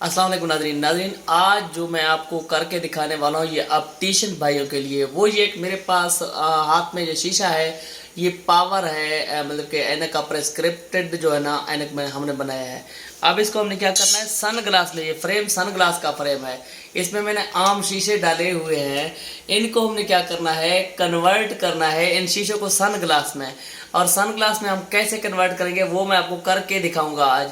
अस्सलाम वालेकुम नाज़रीन, आज जो मैं आपको करके दिखाने वाला हूँ ये ऑप्टिशियन भाइयों के लिए। वो ये एक मेरे पास हाथ में जो शीशा है ये पावर है, मतलब कि ऐनक का प्रेस्क्रिप्टेड जो है ना ऐनक में हमने बनाया है। अब इसको हमने क्या करना है, सन ग्लास में, ये फ्रेम सन ग्लास का फ्रेम है, इसमें मैंने आम शीशे डाले हुए हैं। इनको हमने क्या करना है, कन्वर्ट करना है इन शीशों को सन ग्लास में। और सन ग्लास में हम कैसे कन्वर्ट करेंगे वो मैं आपको करके दिखाऊंगा आज।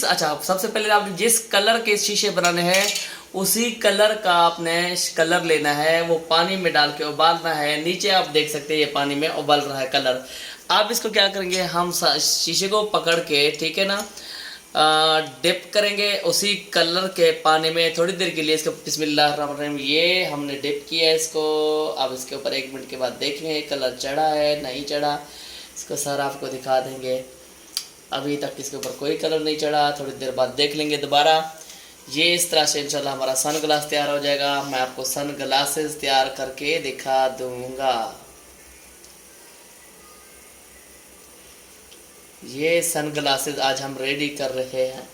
अच्छा, सबसे पहले आपने जिस कलर के शीशे बनाने हैं उसी कलर का आपने कलर लेना है, वो पानी में डाल के उबालना है। नीचे आप देख सकते हैं ये पानी में उबल रहा है कलर। आप इसको क्या करेंगे, हम शीशे को पकड़ के, ठीक है ना, डिप करेंगे उसी कलर के पानी में थोड़ी देर के लिए। इसको बिस्मिल्लाहिर्रहमानिर्रहीम, ये हमने डिप किया है इसको। अब इसके ऊपर 1 मिनट के बाद देखेंगे कलर चढ़ा है नहीं चढ़ा, इसको सारा आपको दिखा देंगे। अभी तक इसके ऊपर कोई कलर नहीं चढ़ा, थोड़ी देर बाद देख लेंगे दोबारा। ये इस तरह से इंशाल्लाह हमारा सन ग्लास तैयार हो जाएगा। मैं आपको सन ग्लासेस तैयार करके दिखा दूंगा। ये सन ग्लासेस आज हम रेडी कर रहे हैं।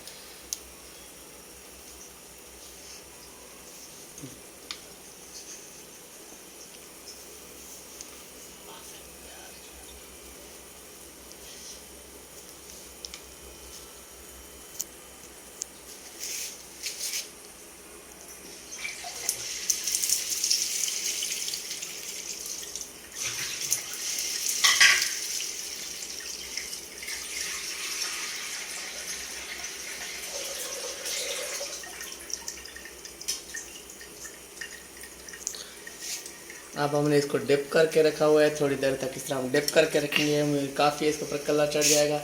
अब हमने इसको डिप करके रखा हुआ है, थोड़ी देर तक इस तरह हम डिप करके रखेंगे। काफ़ी इसके ऊपर कलर चढ़ जाएगा।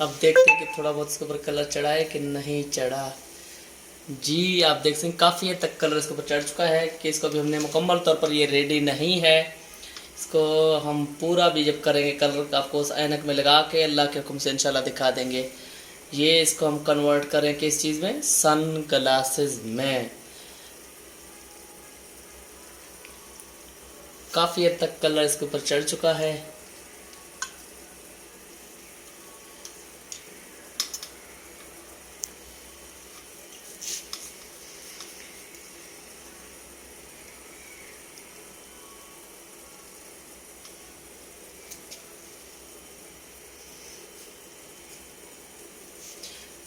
अब देखते हैं कि थोड़ा बहुत इसके ऊपर कलर चढ़ा है कि नहीं चढ़ा। जी, आप देख सकते हैं काफ़ी हद तक कलर इसके ऊपर चढ़ चुका है कि इसको भी हमने मुकम्मल तौर पर ये रेडी नहीं है। इसको हम पूरा भी जब करेंगे कलर आपको उस ऐनक में लगा के अल्लाह के हुक्म से इंशाल्लाह दिखा देंगे। ये इसको हम कन्वर्ट करें किस चीज़ में, सन ग्लासेस में। काफ़ी हद तक कलर इसके ऊपर चढ़ चुका है।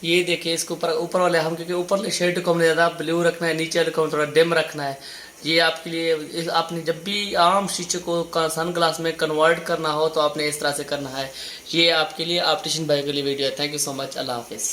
ये देखिए इसके ऊपर वाले हम, क्योंकि ऊपर वाले शेड को हमने ज़्यादा ब्लू रखना है, नीचे वाले को थोड़ा डिम रखना है। ये आपके लिए, आपने जब भी आम शीशे को सन ग्लास में कन्वर्ट करना हो तो आपने इस तरह से करना है। ये आपके लिए ऑप्टिशियन भाई के लिए वीडियो है। Thank you so much. अल्लाह हाफिज़।